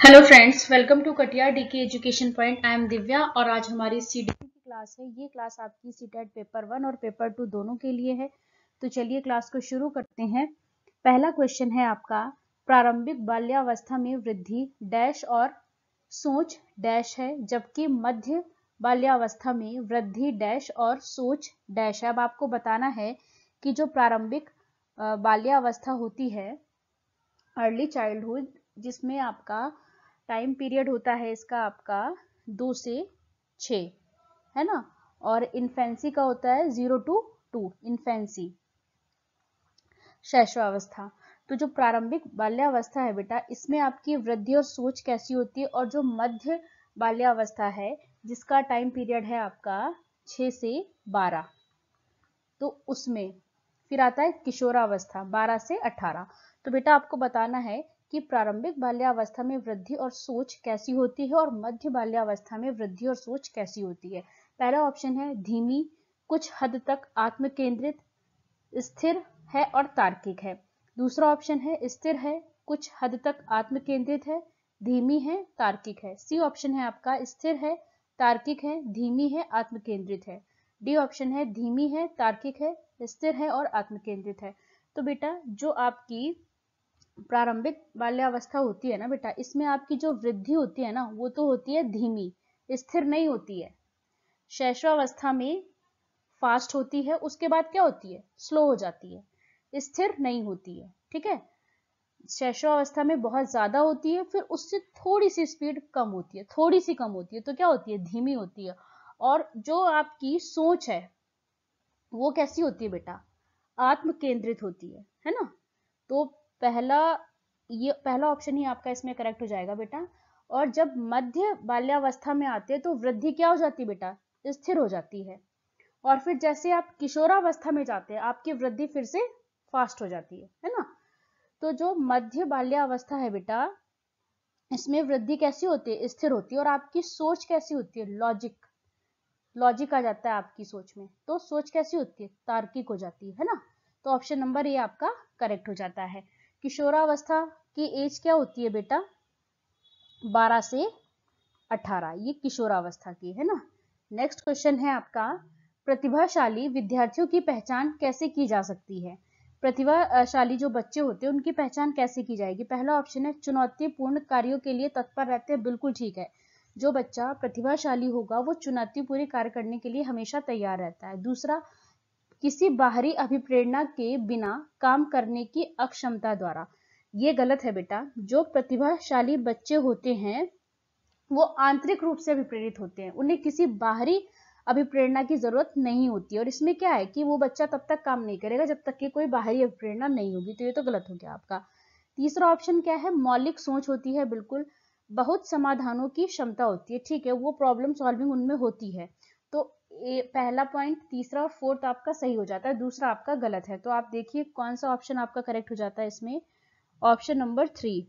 Hello friends, welcome to Katiya DK education point. I am Divya और आज हमारी सीडीपी की क्लास है। ये क्लास आपकी सीटेट पेपर 1 और पेपर 2 दोनों के लिए है। तो चलिए क्लास को शुरू करते हैं। पहला क्वेश्चन है आपका, प्रारंभिक बाल्यावस्था में वृद्धि डैश और सोच डैश है, जबकि मध्य बाल्यावस्था में वृद्धि डैश और सोच डैश है। अब आपको बताना है कि जो प्रारंभिक बाल्यावस्था होती है, अर्ली चाइल्डहुड, जिसमें आपका टाइम पीरियड होता है इसका आपका 2 से 6 है ना, और इन्फेंसी का होता है 0 to 2, इन्फेंसी शैशवावस्था। तो जो प्रारंभिक बाल्यावस्था है बेटा, इसमें आपकी वृद्धि और सोच कैसी होती है, और जो मध्य बाल्यावस्था है जिसका टाइम पीरियड है आपका 6 से 12, तो उसमें फिर आता है किशोरावस्था 12 से 18। तो बेटा आपको बताना है कि प्रारंभिक बाल्यावस्था में वृद्धि और सोच कैसी होती है और मध्य बाल्यावस्था में वृद्धि और सोच कैसी होती है। पहला ऑप्शन है धीमी, कुछ हद तक आत्म केंद्रित, स्थिर है और तार्किक है। दूसरा ऑप्शन है स्थिर है, कुछ हद तक आत्म केंद्रित है, धीमी है, तार्किक है। सी ऑप्शन है आपका स्थिर है, तार्किक है, धीमी है, आत्म केंद्रित है। डी ऑप्शन है धीमी है, तार्किक है, स्थिर है और आत्म केंद्रित है। तो बेटा जो आपकी प्रारंभिक बाल्यावस्था होती है ना बेटा, इसमें आपकी जो वृद्धि होती है ना, वो तो होती है धीमी, स्थिर नहीं होती है। शैशवावस्था में फास्ट होती है, उसके बाद क्या होती है, स्लो हो जाती है, स्थिर नहीं होती है। ठीक है, शैशवावस्था में बहुत ज्यादा होती है, फिर उससे थोड़ी सी स्पीड कम होती है, थोड़ी सी कम होती है, तो क्या होती है, धीमी होती है। और जो आपकी सोच है वो कैसी होती है बेटा, आत्म केंद्रित होती है ना। तो पहला ऑप्शन ही आपका इसमें करेक्ट हो जाएगा बेटा। और जब मध्य बाल्यावस्था में आते हैं तो वृद्धि क्या हो जाती है बेटा, स्थिर हो जाती है। और फिर जैसे आप किशोरावस्था में जाते हैं, आपकी वृद्धि फिर से फास्ट हो जाती है ना। तो जो मध्य बाल्यावस्था है बेटा, इसमें वृद्धि कैसी होती है, स्थिर होती है। और आपकी सोच कैसी होती है, लॉजिक आ जाता है आपकी सोच में, तो सोच कैसी होती है, तार्किक हो जाती है ना। तो ऑप्शन नंबर ए आपका करेक्ट हो जाता है। किशोरावस्था की एज क्या होती है बेटा, 12 से 18, ये किशोरावस्था की है ना। नेक्स्ट क्वेश्चन है आपका, प्रतिभाशाली विद्यार्थियों की पहचान कैसे की जा सकती है। प्रतिभाशाली जो बच्चे होते हैं उनकी पहचान कैसे की जाएगी। पहला ऑप्शन है चुनौतीपूर्ण कार्यों के लिए तत्पर रहते हैं, बिल्कुल ठीक है। जो बच्चा प्रतिभाशाली होगा वो चुनौतीपूर्ण कार्य करने के लिए हमेशा तैयार रहता है। दूसरा, किसी बाहरी अभिप्रेरणा के बिना काम करने की अक्षमता द्वारा, ये गलत है बेटा। जो प्रतिभाशाली बच्चे होते हैं वो आंतरिक रूप से अभिप्रेरित होते हैं, उन्हें किसी बाहरी अभिप्रेरणा की जरूरत नहीं होती है। और इसमें क्या है कि वो बच्चा तब तक काम नहीं करेगा जब तक कि कोई बाहरी अभिप्रेरणा नहीं होगी, तो ये तो गलत हो गया आपका। तीसरा ऑप्शन क्या है, मौलिक सोच होती है, बिल्कुल। बहुत समाधानों की क्षमता होती है, ठीक है, वो प्रॉब्लम सॉल्विंग उनमें होती है। तो पहला पॉइंट, तीसरा और फोर्थ आपका सही हो जाता है, दूसरा आपका गलत है। तो आप देखिए कौन सा ऑप्शन आपका करेक्ट हो जाता है इसमें। Option number 3,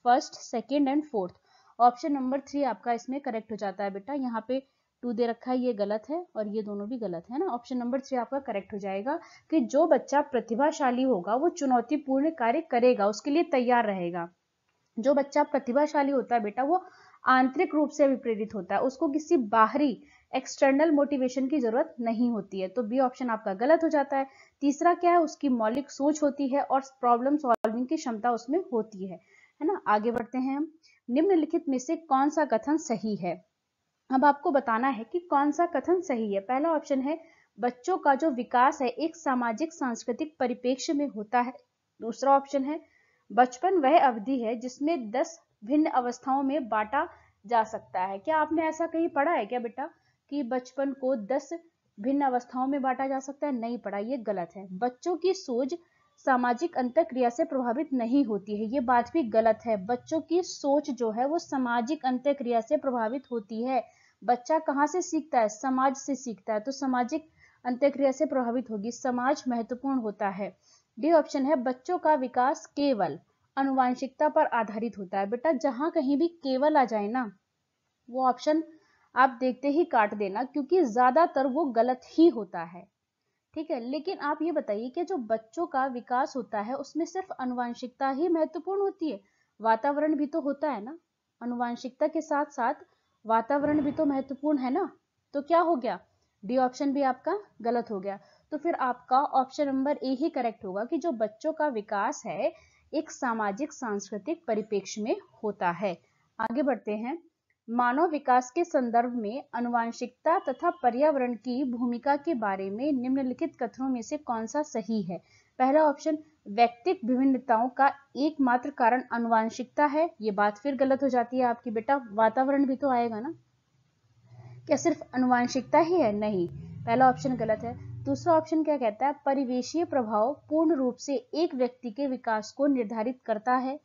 first, second and fourth. Option number 3 आपका इसमें करेक्ट हो जाता है बेटा। यहाँ पे 2 दे रखा है, ये गलत है और ये दोनों भी गलत है ना। ऑप्शन नंबर 3 आपका करेक्ट हो जाएगा कि जो बच्चा प्रतिभाशाली होगा वो चुनौतीपूर्ण कार्य करेगा, उसके लिए तैयार रहेगा। जो बच्चा प्रतिभाशाली होता है बेटा, वो आंतरिक रूप से अभिप्रेरित होता है, उसको किसी बाहरी एक्सटर्नल मोटिवेशन की जरूरत नहीं होती है। तो बी ऑप्शन आपका गलत हो जाता है। तीसरा क्या है, उसकी मौलिक सोच होती है और प्रॉब्लम सॉल्विंग की क्षमता उसमें होती है ना। आगे बढ़ते हैं हम। निम्नलिखित में से कौन सा कथन सही है। अब आपको बताना है कि कौन सा कथन सही है। पहला ऑप्शन है बच्चों का जो विकास है एक सामाजिक सांस्कृतिक परिप्रेक्ष्य में होता है। दूसरा ऑप्शन है बचपन वह अवधि है जिसमें 10 भिन्न अवस्थाओं में बांटा जा सकता है। क्या आपने ऐसा कहीं पढ़ा है क्या बेटा कि बचपन को 10 भिन्न अवस्थाओं में बांटा जा सकता है, नहीं पढ़ा, ये गलत है। बच्चों की सोच सामाजिक अंतःक्रिया से प्रभावित नहीं होती है, ये बात भी गलत है। बच्चों की सोच जो है वो सामाजिक अंतःक्रिया से प्रभावित होती है। बच्चा कहाँ से सीखता है, समाज से सीखता है, तो सामाजिक अंतःक्रिया से प्रभावित होगी, समाज महत्वपूर्ण होता है। डी ऑप्शन है बच्चों का विकास केवल आनुवांशिकता पर आधारित होता है। बेटा जहां कहीं भी केवल आ जाए ना, वो ऑप्शन आप देखते ही काट देना, क्योंकि ज्यादातर वो गलत ही होता है। ठीक है, लेकिन आप ये बताइए कि जो बच्चों का विकास होता है उसमें सिर्फ आनुवांशिकता ही महत्वपूर्ण होती है, वातावरण भी तो होता है ना। अनुवांशिकता के साथ साथ वातावरण भी तो महत्वपूर्ण है ना, तो क्या हो गया, डी ऑप्शन भी आपका गलत हो गया। तो फिर आपका option number A he correct होगा कि जो बच्चों का विकास है एक सामाजिक सांस्कृतिक परिप्रेक्ष्य में होता है। आगे बढ़ते हैं। मानव विकास के संदर्भ में अनुवांशिकता तथा पर्यावरण की भूमिका के बारे में निम्नलिखित कथनों में से कौन सा सही है। पहला ऑप्शन, व्यक्तिक विभिन्नताओं का एकमात्र कारण अनुवांशिकता है, ये बात फिर गलत हो जाती है आपकी बेटा, वातावरण भी तो आएगा ना, क्या सिर्फ अनुवांशिकता ही है, नहीं, पहला ऑप्शन गलत है। दूसरा ऑप्शन क्या कहता है, परिवेशीय प्रभाव पूर्ण रूप से एक व्यक्ति के विकास को निर्धारित करता है।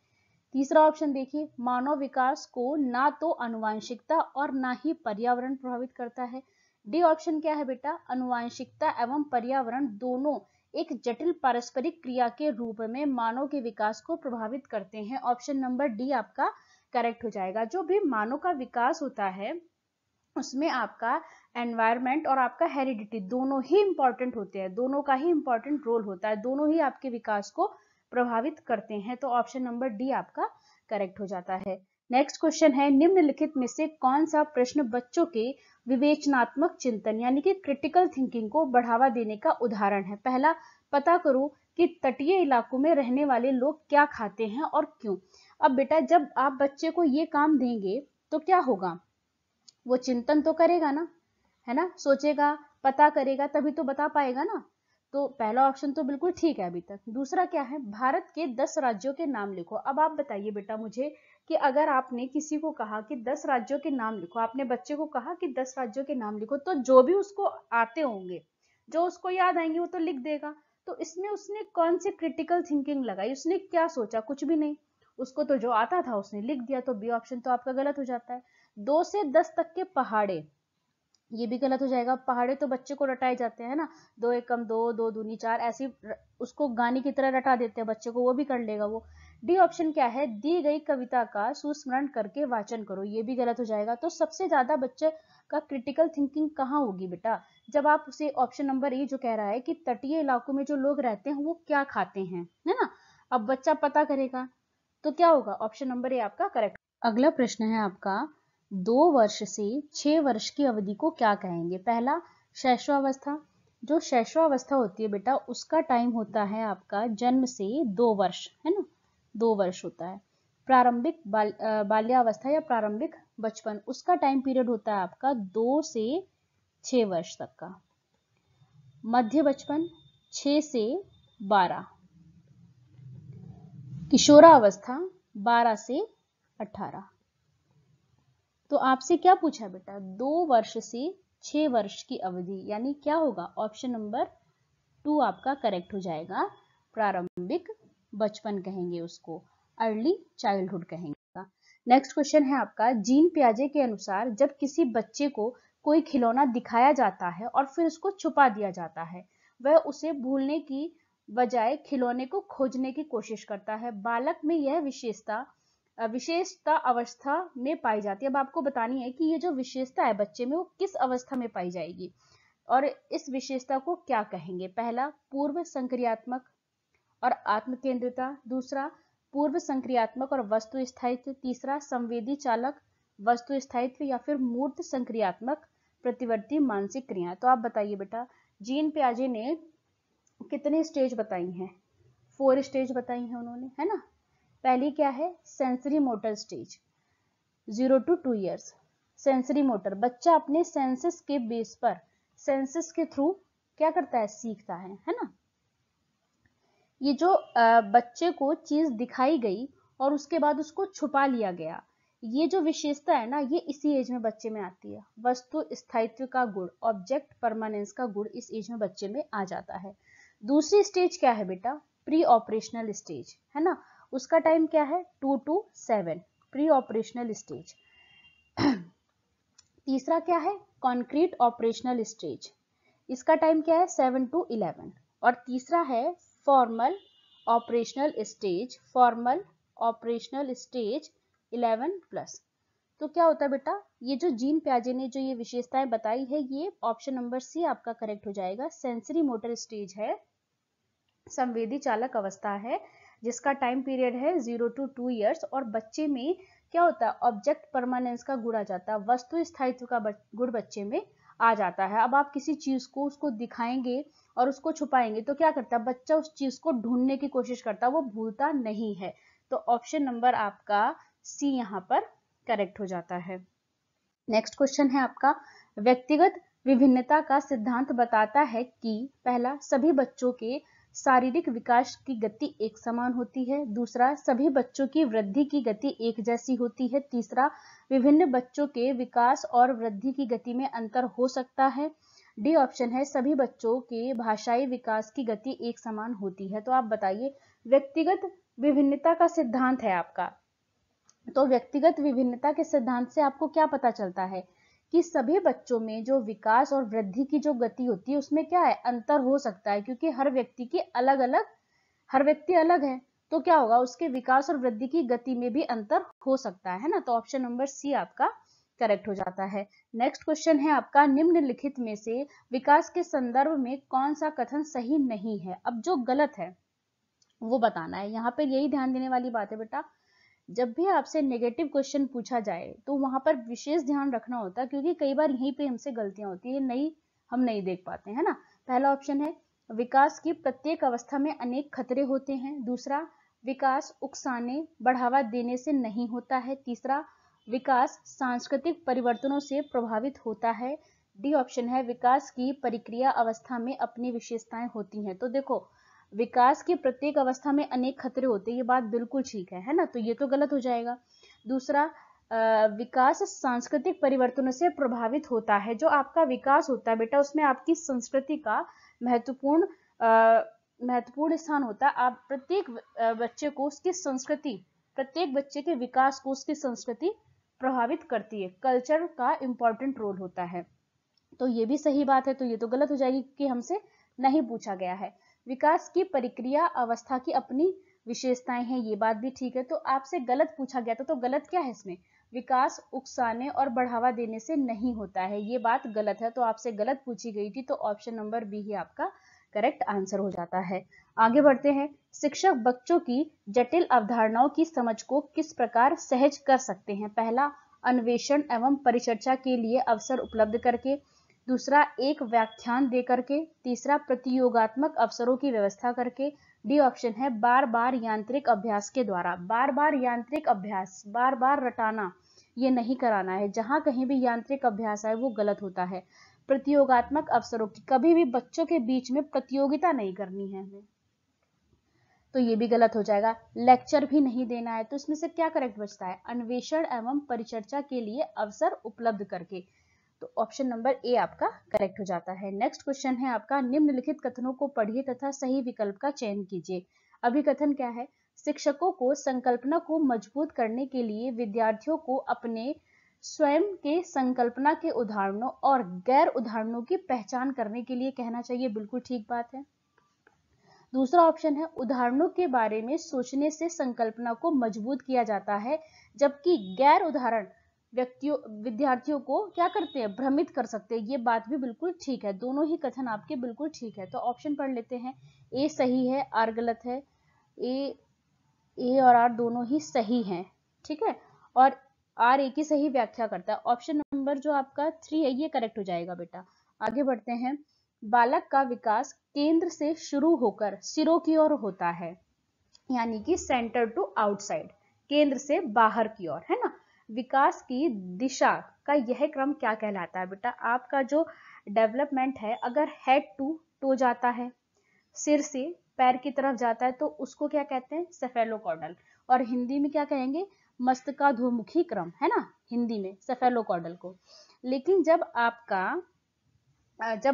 तीसरा ऑप्शन देखिए, मानव विकास को ना तो अनुवांशिकता और ना ही पर्यावरण प्रभावित करता है। डी ऑप्शन क्या है बेटा, अनुवांशिकता एवं पर्यावरण दोनों एक जटिल पारस्परिक क्रिया के रूप में मानव के विकास को प्रभावित करते हैं। ऑप्शन नंबर डी आपका करेक्ट हो जाएगा। जो भी मानव का विकास होता है उसमें आपका एनवायरमेंट और आपका हेरिडिटी दोनों ही इंपॉर्टेंट होते हैं, दोनों का ही इंपॉर्टेंट रोल होता है, दोनों ही आपके विकास को प्रभावित करते हैं। तो ऑप्शन नंबर डी आपका करेक्ट हो जाता है। नेक्स्ट क्वेश्चन है, निम्नलिखित में से कौन सा प्रश्न बच्चों के विवेचनात्मक चिंतन यानी कि क्रिटिकल थिंकिंग को बढ़ावा देने का उदाहरण है। पहला, पता करो कि तटीय इलाकों में रहने वाले लोग क्या खाते हैं और क्यों। अब बेटा जब आप बच्चे को ये काम देंगे तो क्या होगा, वो चिंतन तो करेगा ना, है ना, सोचेगा, पता करेगा, तभी तो बता पाएगा ना। तो पहला ऑप्शन तो बिल्कुल ठीक है अभी तक। दूसरा क्या है, भारत के 10 राज्यों के नाम लिखो। अब आप बताइए बेटा मुझे कि अगर आपने किसी को कहा कि 10 राज्यों के नाम लिखो, आपने बच्चे को कहा कि 10 राज्यों के नाम लिखो, तो जो भी उसको आते होंगे, जो उसको याद आएंगे वो तो लिख देगा। तो इसमें उसने कौन सी क्रिटिकल थिंकिंग लगाई, उसने क्या सोचा, कुछ भी नहीं, उसको तो जो आता था उसने लिख दिया। तो बी ऑप्शन तो आपका गलत हो जाता है। 2 से 10 तक के पहाड़े, ये भी गलत हो जाएगा। पहाड़े तो बच्चे को रटाए जाते हैं ना, 2 एकम 2, 2 दूनी 4, ऐसी उसको गाने की तरह रटा देते हैं बच्चे को, वो भी कर लेगा वो। डी ऑप्शन क्या है, दी गई कविता का सुस्मरण करके वाचन करो, ये भी गलत हो जाएगा। तो सबसे ज्यादा बच्चे का क्रिटिकल थिंकिंग कहाँ होगी बेटा, जब आप उसे ऑप्शन नंबर ए जो कह रहा है कि तटीय इलाकों में जो लोग रहते हैं वो क्या खाते हैं, है ना, अब बच्चा पता करेगा तो क्या होगा, ऑप्शन नंबर ए आपका करेक्ट। अगला प्रश्न है आपका, 2 वर्ष से 6 वर्ष की अवधि को क्या कहेंगे। पहला, शैशवावस्था। जो शैशवावस्था होती है बेटा उसका टाइम होता है आपका जन्म से 2 वर्ष, है ना, 2 वर्ष होता है। प्रारंभिक बाल्यावस्था या प्रारंभिक बचपन, उसका टाइम पीरियड होता है आपका 2 से 6 वर्ष तक का। मध्य बचपन 6 से 12। किशोरावस्था 12 से 18। तो आपसे क्या पूछा बेटा, 2 वर्ष से 6 वर्ष की अवधि, यानी क्या होगा, ऑप्शन नंबर 2 आपका करेक्ट हो जाएगा। प्रारंभिक बचपन कहेंगे उसको, अर्ली चाइल्डहुड कहेंगे। नेक्स्ट क्वेश्चन है आपका, जीन पियाजे के अनुसार जब किसी बच्चे को कोई खिलौना दिखाया जाता है और फिर उसको छुपा दिया जाता है, वह उसे भूलने की बजाय खिलौने को खोजने की कोशिश करता है। बालक में यह विशेषता अवस्था में पाई जाती है। अब आपको बतानी है कि ये जो विशेषता है बच्चे में वो किस अवस्था में पाई जाएगी और इस विशेषता को क्या कहेंगे। पहला, पूर्व संक्रियात्मक और आत्म केंद्रिता। दूसरा, पूर्व संक्रियात्मक और वस्तु स्थायित्व। तीसरा, संवेदी चालक वस्तु स्थायित्व, या फिर मूर्त संक्रियात्मक प्रतिवर्ती मानसिक क्रिया। तो आप बताइए बेटा, जीन पियाजे ने कितने स्टेज बताई हैं, 4 स्टेज बताई हैं उन्होंने, है ना। पहली क्या है, sensory motor stage, 0 to 2 years. Sensory motor, बच्चा अपने सेंसेस के बेस पर, सेंसेस के थ्रू क्या करता है, सीखता है ना। ये जो बच्चे को चीज दिखाई गई और उसके बाद उसको छुपा लिया गया, ये जो विशेषता है ना, ये इसी एज में बच्चे में आती है। वस्तु स्थायित्व का गुण, ऑब्जेक्ट परमानेंस का गुण इस एज में बच्चे में आ जाता है। दूसरी स्टेज क्या है बेटा, प्री ऑपरेशनल स्टेज, है ना, उसका टाइम क्या है, 2 to 7, प्री ऑपरेशनल स्टेज। तीसरा क्या है, कॉन्क्रीट ऑपरेशनल स्टेज, इसका टाइम क्या है, 7 to 11। और तीसरा है formal operational stage, formal operational stage 11+। तो क्या होता है बेटा, ये जो जीन पियाजे ने जो ये विशेषताएं बताई है, ये ऑप्शन नंबर सी आपका करेक्ट हो जाएगा। सेंसरी मोटर स्टेज है, संवेदी चालक अवस्था है, जिसका टाइम पीरियड है 0 to 2 ईयर्स। और बच्चे में क्या होता है, ऑब्जेक्ट परमानेंस का गुण आ जाता है, वस्तु स्थायित्व का गुण बच्चे में आ जाता है। अब आप किसी चीज को उसको दिखाएंगे और उसको छुपाएंगे तो क्या करता है, बच्चा उस चीज को ढूंढने की कोशिश करता है, वो भूलता नहीं है। तो ऑप्शन नंबर आपका सी यहाँ पर करेक्ट हो जाता है। नेक्स्ट क्वेश्चन है आपका, व्यक्तिगत विभिन्नता का सिद्धांत बताता है कि पहला, सभी बच्चों के शारीरिक विकास की गति एक समान होती है। दूसरा, सभी बच्चों की वृद्धि की गति एक जैसी होती है। तीसरा, विभिन्न बच्चों के विकास और वृद्धि की गति में अंतर हो सकता है। डी ऑप्शन है, सभी बच्चों के भाषाई विकास की गति एक समान होती है। तो आप बताइए, व्यक्तिगत विभिन्नता का सिद्धांत है आपका, तो व्यक्तिगत विभिन्नता के सिद्धांत से आपको क्या पता चलता है कि सभी बच्चों में जो विकास और वृद्धि की जो गति होती है उसमें क्या है, अंतर हो सकता है, क्योंकि हर व्यक्ति की अलग अलग, हर व्यक्ति अलग है, तो क्या होगा, उसके विकास और वृद्धि की गति में भी अंतर हो सकता है ना। तो ऑप्शन नंबर सी आपका करेक्ट हो जाता है। नेक्स्ट क्वेश्चन है आपका, निम्नलिखित में से विकास के संदर्भ में कौन सा कथन सही नहीं है। अब जो गलत है वो बताना है। यहाँ पर यही ध्यान देने वाली बात है बेटा, जब भी आपसे नेगेटिव क्वेश्चन पूछा जाए तो वहां पर विशेष ध्यान रखना होता है, क्योंकि कई बार यहीं पे हमसे गलतियां होती है, नहीं हम नहीं देख पाते हैं ना। पहला ऑप्शन है, विकास की प्रत्येक अवस्था में अनेक खतरे होते हैं। दूसरा, विकास उकसाने बढ़ावा देने से नहीं होता है। तीसरा, विकास सांस्कृतिक परिवर्तनों से प्रभावित होता है। डी ऑप्शन है, विकास की प्रक्रिया अवस्था में अपनी विशेषताएं होती हैं। तो देखो, विकास की प्रत्येक अवस्था में अनेक खतरे होते हैं, ये बात बिल्कुल ठीक है ना, तो ये तो गलत हो जाएगा। दूसरा, विकास सांस्कृतिक परिवर्तनों से प्रभावित होता है। जो आपका विकास होता है बेटा, उसमें आपकी संस्कृति का महत्वपूर्ण स्थान होता है। आप प्रत्येक बच्चे को उसकी संस्कृति, प्रत्येक बच्चे के विकास को उसकी संस्कृति प्रभावित करती है, कल्चर का इंपॉर्टेंट रोल होता है। तो ये भी सही बात है, तो ये तो गलत हो जाएगी क्योंकि हमसे नहीं पूछा गया है। विकास की प्रक्रिया अवस्था की अपनी विशेषताएं हैं, ये बात भी ठीक है। तो आपसे गलत पूछा गया था, तो गलत क्या है इसमें, विकास उकसाने और बढ़ावा देने से नहीं होता है, ये बात गलत है। तो आपसे गलत पूछी गई थी, तो ऑप्शन नंबर बी ही आपका करेक्ट आंसर हो जाता है। आगे बढ़ते हैं, शिक्षक बच्चों की जटिल अवधारणाओं की समझ को किस प्रकार सहज कर सकते हैं। पहला, अन्वेषण एवं परिचर्चा के लिए अवसर उपलब्ध करके। दूसरा, एक व्याख्यान दे करके। तीसरा, प्रतियोगात्मक अवसरों की व्यवस्था करके। डी ऑप्शन है, बार बार यांत्रिक अभ्यास के द्वारा। बार बार यांत्रिक अभ्यास, बार बार रटाना, ये नहीं कराना है। जहां कहीं भी यांत्रिक अभ्यास है वो गलत होता है। प्रतियोगात्मक अवसरों की, कभी भी बच्चों के बीच में प्रतियोगिता नहीं करनी है हमें, तो ये भी गलत हो जाएगा। लेक्चर भी नहीं देना है, तो इसमें से क्या करेक्ट बचता है, अन्वेषण एवं परिचर्चा के लिए अवसर उपलब्ध करके। तो ऑप्शन नंबर ए आपका करेक्ट हो जाता है। नेक्स्ट क्वेश्चन है आपका, निम्नलिखित कथनों को पढ़िए तथा सही विकल्प का चयन कीजिए। अभी कथन क्या है, शिक्षकों को संकल्पना को मजबूत करने के लिए विद्यार्थियों को अपने स्वयं के संकल्पना के उदाहरणों और गैर उदाहरणों की पहचान करने के लिए कहना चाहिए। बिल्कुल ठीक बात है। दूसरा ऑप्शन है, उदाहरणों के बारे में सोचने से संकल्पना को मजबूत किया जाता है, जबकि गैर उदाहरण विद्यार्थियों को क्या करते हैं, भ्रमित कर सकते हैं। ये बात भी बिल्कुल ठीक है, दोनों ही कथन आपके बिल्कुल ठीक है। तो ऑप्शन पढ़ लेते हैं, ए सही है, आर गलत है। ए और आर दोनों ही सही हैं, ठीक है, और आर ए की सही व्याख्या करता है। ऑप्शन नंबर जो आपका 3 है ये करेक्ट हो जाएगा बेटा। आगे बढ़ते हैं, बालक का विकास केंद्र से शुरू होकर सिरों की ओर होता है, यानी कि सेंटर टू आउटसाइड, केंद्र से बाहर की ओर, है ना। विकास की दिशा का यह क्रम क्या कहलाता है बेटा, आपका जो डेवलपमेंट है, अगर हेड टू टो जाता है, सिर से पैर की तरफ जाता है, तो उसको क्या कहते हैं, सेफेलोकॉर्डल। और हिंदी में क्या कहेंगे, मस्तकाधोमुखी क्रम, है ना, हिंदी में सेफेलोकॉर्डल को। लेकिन जब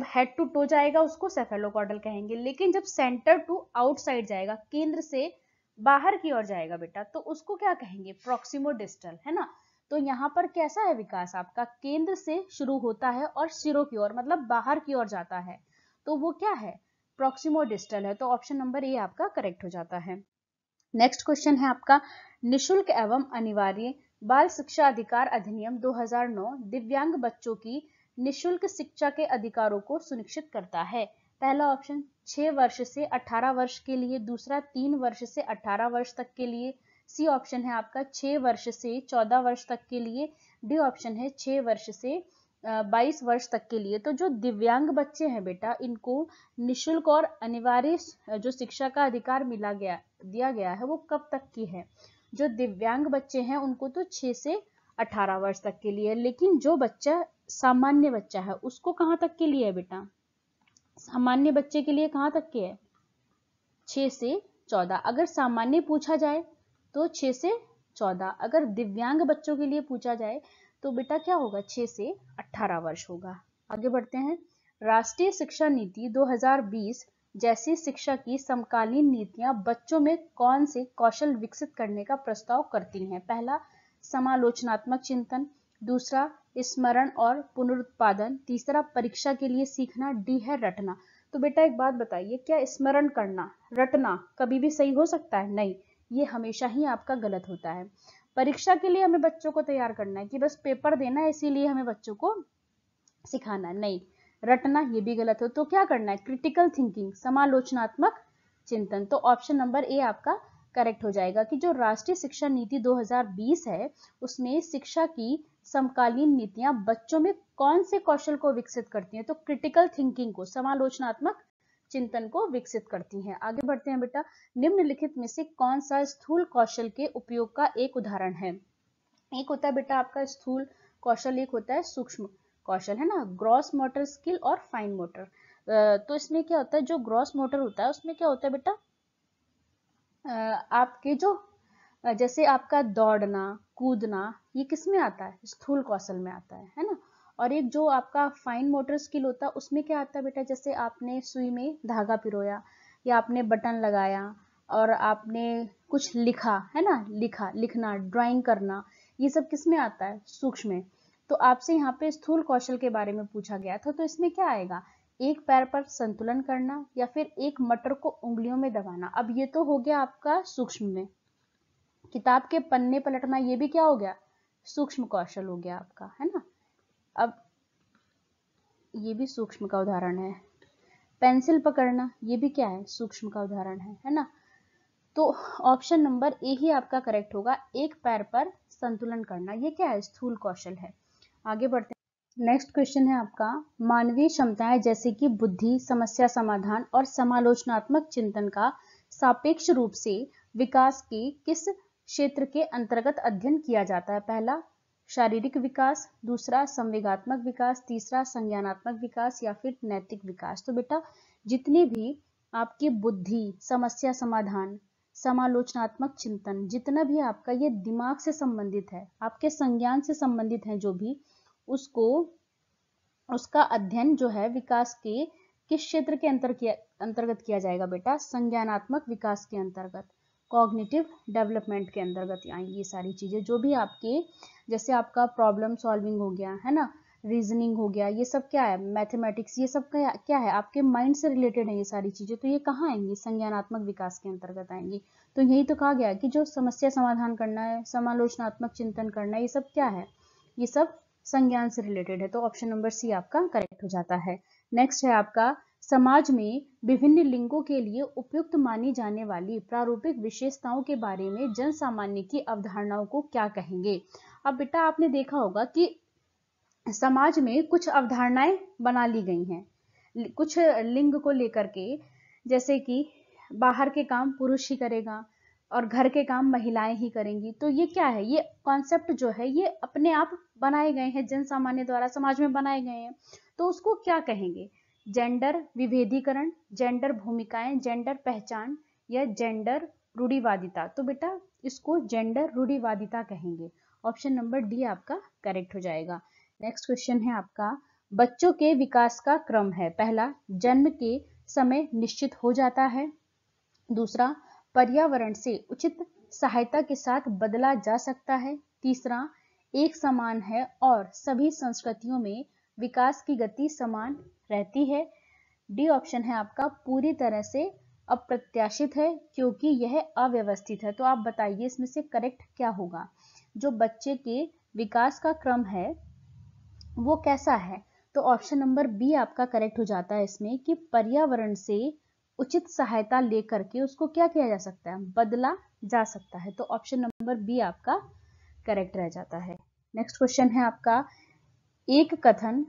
हेड टू टो जाएगा उसको सेफेलोकॉर्डल कहेंगे, लेकिन जब सेंटर टू आउटसाइड जाएगा, केंद्र से बाहर की ओर जाएगा बेटा, तो उसको क्या कहेंगे, प्रॉक्सिमोडिस्टल, है ना। तो यहाँ पर कैसा है विकास आपका, केंद्र से शुरू होता है और सिरों की ओर मतलब बाहर की ओर जाता है, तो वो क्या है, प्रॉक्सिमोडिस्टल है। तो ऑप्शन नंबर ए आपका करेक्ट हो जाता है। नेक्स्ट क्वेश्चन है आपका, निशुल्क एवं अनिवार्य बाल शिक्षा अधिकार अधिनियम 2009 दिव्यांग बच्चों की निशुल्क शिक्षा के अधिकारों को सुनिश्चित करता है। पहला ऑप्शन 6 वर्ष से 18 वर्ष के लिए, दूसरा 3 वर्ष से 18 वर्ष तक के लिए, सी ऑप्शन है आपका 6 वर्ष से 14 वर्ष तक के लिए, डी ऑप्शन है 6 वर्ष से 22 वर्ष तक के लिए। तो जो दिव्यांग बच्चे हैं बेटा, इनको निशुल्क और अनिवार्य जो शिक्षा का अधिकार दिया गया है वो कब तक की है? जो दिव्यांग बच्चे हैं उनको तो 6 से 18 वर्ष तक के लिए, लेकिन जो बच्चा सामान्य बच्चा है उसको कहाँ तक के लिए है बेटा? सामान्य बच्चे के लिए कहाँ तक के है? 6 से 14। अगर सामान्य पूछा जाए तो 6 से 14, अगर दिव्यांग बच्चों के लिए पूछा जाए तो बेटा क्या होगा? 6 से 18 वर्ष होगा। आगे बढ़ते हैं। राष्ट्रीय शिक्षा नीति 2020 जैसी शिक्षा की समकालीन नीतियां बच्चों में कौन से कौशल विकसित करने का प्रस्ताव करती हैं? पहला समालोचनात्मक चिंतन, दूसरा स्मरण और पुनरुत्पादन, तीसरा परीक्षा के लिए सीखना, डी है रटना। तो बेटा एक बात बताइए, क्या स्मरण करना, रटना कभी भी सही हो सकता है? नहीं, ये हमेशा ही आपका गलत होता है। परीक्षा के लिए हमें बच्चों को तैयार करना है कि बस पेपर देना है इसीलिए हमें बच्चों को सिखाना है, नहीं। रटना ये भी गलत हो। तो क्या करना है? क्रिटिकल थिंकिंग, समालोचनात्मक चिंतन। तो ऑप्शन नंबर ए आपका करेक्ट हो जाएगा कि जो राष्ट्रीय शिक्षा नीति 2020 है उसमें शिक्षा की समकालीन नीतियां बच्चों में कौन से कौशल को विकसित करती हैं? तो क्रिटिकल थिंकिंग को, समालोचनात्मक चिंतन को विकसित करती हैं। आगे बढ़ते हैं बेटा। निम्नलिखित में से कौन सा स्थूल कौशल के उपयोग का एक उदाहरण है? एक होता है बेटा आपका स्थूल कौशल, एक होता है सूक्ष्म कौशल, है ना, ग्रॉस मोटर स्किल और फाइन मोटर। तो इसमें क्या होता है, जो ग्रॉस मोटर होता है उसमें क्या होता है बेटा, आपके जो जैसे आपका दौड़ना, कूदना, ये किस में आता है? स्थूल कौशल में आता है ना। और एक जो आपका फाइन मोटर स्किल होता है उसमें क्या आता है बेटा, जैसे आपने सुई में धागा पिरोया या आपने बटन लगाया और आपने कुछ लिखा, है ना, लिखना, ड्राइंग करना, ये सब किस में आता है? सूक्ष्म में। तो आपसे यहाँ पे स्थूल कौशल के बारे में पूछा गया था, तो इसमें क्या आएगा? एक पैर पर संतुलन करना या फिर एक मटर को उंगलियों में दबाना। अब ये तो हो गया आपका सूक्ष्म में। किताब के पन्ने पलटना, ये भी क्या हो गया? सूक्ष्म कौशल हो गया आपका, है ना। अब ये भी सूक्ष्म का उदाहरण है। पेंसिल पकड़ना, ये भी क्या है? सूक्ष्म का उदाहरण है ना। तो ऑप्शन नंबर ए ही आपका करेक्ट होगा, एक पैर पर संतुलन करना, ये क्या है? स्थूल कौशल है। आगे बढ़ते हैं। नेक्स्ट क्वेश्चन है आपका, मानवीय क्षमताएं जैसे कि बुद्धि, समस्या समाधान और समालोचनात्मक चिंतन का सापेक्ष रूप से विकास के किस क्षेत्र के अंतर्गत अध्ययन किया जाता है? पहला शारीरिक विकास, दूसरा संवेगात्मक विकास, तीसरा संज्ञानात्मक विकास या फिर नैतिक विकास। तो बेटा जितने भी आपकी बुद्धि, समस्या समाधान, समालोचनात्मक चिंतन, जितना भी आपका ये दिमाग से संबंधित है, आपके संज्ञान से संबंधित है, जो भी उसका अध्ययन जो है विकास के किस क्षेत्र के अंतर्गत किया जाएगा बेटा? संज्ञानात्मक विकास के अंतर्गत, कॉग्निटिव डेवलपमेंट के अंतर्गत आएंगी ये सारी चीजें। जो भी आपके जैसे आपका प्रॉब्लम सॉल्विंग हो गया, है ना, रीजनिंग हो गया, ये सब क्या है? मैथमेटिक्स, ये सब क्या है? आपके माइंड से रिलेटेड है ये सारी चीजें। तो ये कहाँ आएंगी? संज्ञानात्मक विकास के अंतर्गत आएंगी। तो यही तो कहा गया कि जो समस्या समाधान करना है, समालोचनात्मक चिंतन करना है, ये सब क्या है? ये सब संज्ञान से रिलेटेड है। तो ऑप्शन नंबर सी आपका करेक्ट हो जाता है। नेक्स्ट है आपका, समाज में विभिन्न लिंगों के लिए उपयुक्त मानी जाने वाली प्रारूपिक विशेषताओं के बारे में जन सामान्य की अवधारणाओं को क्या कहेंगे? अब बेटा आपने देखा होगा कि समाज में कुछ अवधारणाएं बना ली गई हैं कुछ लिंग को लेकर के, जैसे कि बाहर के काम पुरुष ही करेगा और घर के काम महिलाएं ही करेंगी। तो ये क्या है? ये कॉन्सेप्ट जो है ये अपने आप बनाए गए हैं, जन सामान्य द्वारा समाज में बनाए गए हैं। तो उसको क्या कहेंगे? जेंडर विभेदीकरण, जेंडर भूमिकाएं, जेंडर पहचान या जेंडर रूढ़िवादिता। तो बेटा इसको जेंडर रूढ़िवादिता कहेंगे। ऑप्शन नंबर डी आपका करेक्ट हो जाएगा। नेक्स्ट क्वेश्चन है आपका, बच्चों के विकास का क्रम है। पहला जन्म के समय निश्चित हो जाता है, दूसरा पर्यावरण से उचित सहायता के साथ बदला जा सकता है, तीसरा एक समान है और सभी संस्कृतियों में विकास की गति समान रहती है, डी ऑप्शन है आपका पूरी तरह से अप्रत्याशित है क्योंकि यह अव्यवस्थित है। तो आप बताइए इसमें से करेक्ट क्या होगा? जो बच्चे के विकास का क्रम है वो कैसा है? तो ऑप्शन नंबर बी आपका करेक्ट हो जाता है इसमें कि पर्यावरण से उचित सहायता लेकर के उसको क्या किया जा सकता है, बदला जा सकता है। तो ऑप्शन नंबर बी आपका करेक्ट रह जाता है। नेक्स्ट क्वेश्चन है आपका, एक कथन,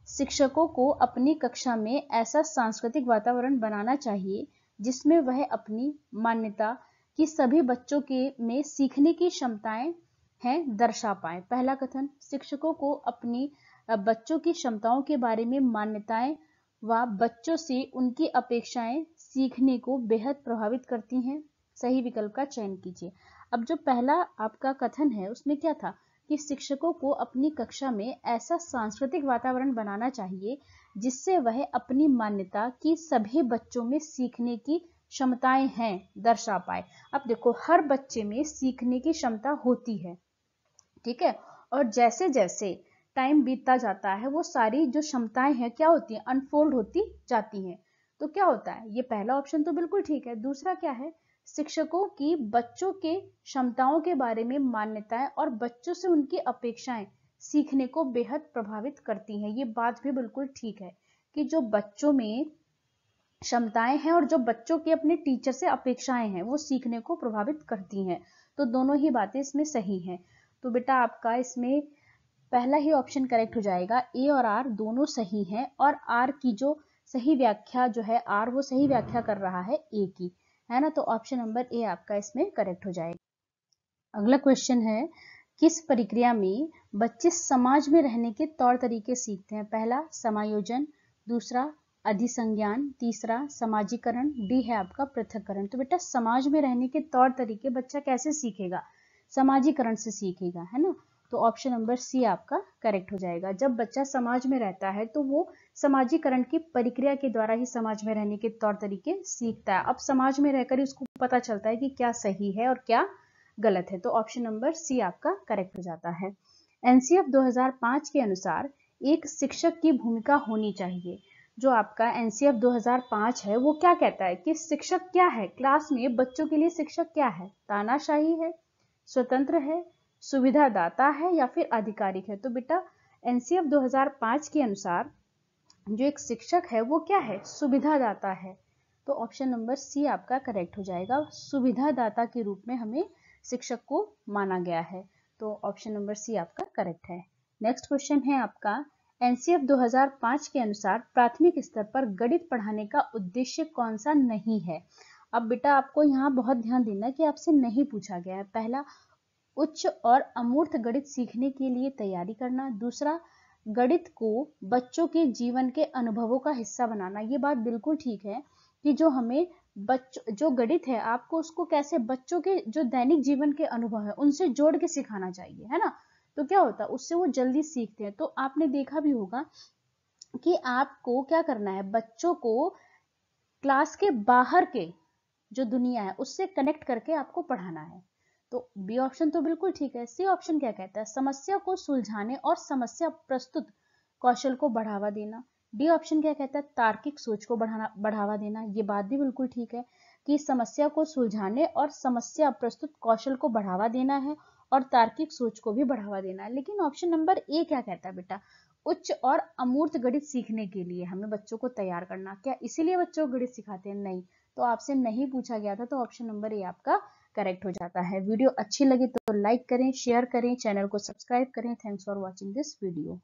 शिक्षकों को अपनी कक्षा में ऐसा सांस्कृतिक वातावरण बनाना चाहिए जिसमें वह अपनी मान्यता कि सभी बच्चों के में सीखने की क्षमताएं हैं दर्शा पाए। पहला कथन, शिक्षकों को अपनी बच्चों की क्षमताओं के बारे में मान्यताएं व बच्चों से उनकी अपेक्षाएं सीखने को बेहद प्रभावित करती हैं। सही विकल्प का चयन कीजिए। अब जो पहला आपका कथन है उसमें क्या था कि शिक्षकों को अपनी कक्षा में ऐसा सांस्कृतिक वातावरण बनाना चाहिए जिससे वह अपनी मान्यता कि सभी बच्चों में सीखने की क्षमताएं हैं दर्शा पाए। अब देखो, हर बच्चे में सीखने की क्षमता होती है, ठीक है, और जैसे जैसे टाइम बीतता जाता है वो सारी जो क्षमताएं हैं क्या होती हैं, अनफोल्ड होती जाती हैं। तो क्या होता है, ये पहला ऑप्शन तो बिल्कुल ठीक है। दूसरा क्या है, शिक्षकों की बच्चों के क्षमताओं के बारे में मान्यताएं और बच्चों से उनकी अपेक्षाएं सीखने को बेहद प्रभावित करती हैं। ये बात भी बिल्कुल ठीक है कि जो बच्चों में क्षमताएं हैं और जो बच्चों की अपने टीचर से अपेक्षाएं हैं वो सीखने को प्रभावित करती हैं। तो दोनों ही बातें इसमें सही हैं। तो बेटा आपका इसमें पहला ही ऑप्शन करेक्ट हो जाएगा। ए और आर दोनों सही हैं और आर की जो सही व्याख्या जो है, आर वो सही व्याख्या कर रहा है ए की, है ना। तो ऑप्शन नंबर ए आपका इसमें करेक्ट हो जाएगा। अगला क्वेश्चन है, किस प्रक्रिया में बच्चे समाज में रहने के तौर तरीके सीखते हैं। पहला समायोजन, दूसरा अधिसंज्ञान, तीसरा समाजीकरण, डी है आपका पृथक्करण। तो बेटा समाज में रहने के तौर तरीके बच्चा कैसे सीखेगा, समाजीकरण से सीखेगा, है ना। तो ऑप्शन नंबर सी आपका करेक्ट हो जाएगा। जब बच्चा समाज में रहता है तो वो समाजीकरण की प्रक्रिया के द्वारा ही समाज में रहने के तौर तरीके सीखता है। अब समाज में रहकर ही उसको पता चलता है कि क्या सही है और क्या गलत है। तो ऑप्शन नंबर सी आपका करेक्ट हो जाता है। एनसीएफ 2005 के अनुसार एक शिक्षक की भूमिका होनी चाहिए। जो आपका एनसीएफ 2005 है वो क्या कहता है कि शिक्षक क्या है, क्लास में बच्चों के लिए शिक्षक क्या है, तानाशाही है, स्वतंत्र है, सुविधादाता है या फिर आधिकारिक है। तो बेटा एनसीएफ 2005 के अनुसार जो एक शिक्षक है वो क्या है, सुविधादाता है। तो ऑप्शन नंबर सी आपका करेक्ट हो जाएगा। सुविधादाता के रूप में हमें शिक्षक को माना गया है। तो ऑप्शन नंबर सी आपका करेक्ट है। नेक्स्ट क्वेश्चन है आपका, एनसीएफ 2005 के अनुसार प्राथमिक स्तर पर गणित पढ़ाने का उद्देश्य कौन सा नहीं है। अब बेटा आपको यहाँ बहुत ध्यान देना कि आपसे नहीं पूछा गया है। पहला, उच्च और अमूर्त गणित सीखने के लिए तैयारी करना। दूसरा, गणित को बच्चों के जीवन के अनुभवों का हिस्सा बनाना। ये बात बिल्कुल ठीक है कि जो हमें जो गणित है आपको उसको कैसे बच्चों के जो दैनिक जीवन के अनुभव है उनसे जोड़ के सिखाना चाहिए, है ना। तो क्या होता है उससे वो जल्दी सीखते हैं। तो आपने देखा भी होगा कि आपको क्या करना है, बच्चों को क्लास के बाहर के जो दुनिया है उससे कनेक्ट करके आपको पढ़ाना है। तो बी ऑप्शन तो बिल्कुल ठीक है। सी ऑप्शन क्या कहता है, समस्या को सुलझाने और समस्या प्रस्तुत कौशल को बढ़ावा देना। डी ऑप्शन क्या कहता है, तार्किक सोच को बढ़ावा देना। ये बात भी बिल्कुल ठीक है कि समस्या को सुलझाने और समस्या प्रस्तुत कौशल को बढ़ावा देना है और तार्किक सोच को भी बढ़ावा देना है। लेकिन ऑप्शन नंबर ए क्या कहता है बेटा, उच्च और अमूर्त गणित सीखने के लिए हमें बच्चों को तैयार करना। क्या इसीलिए बच्चों को गणित सिखाते हैं? नहीं। तो आपसे नहीं पूछा गया था, तो ऑप्शन नंबर ए आपका करेक्ट हो जाता है। वीडियो अच्छी लगी तो लाइक करें, शेयर करें, चैनल को सब्सक्राइब करें। Thanks for watching this video.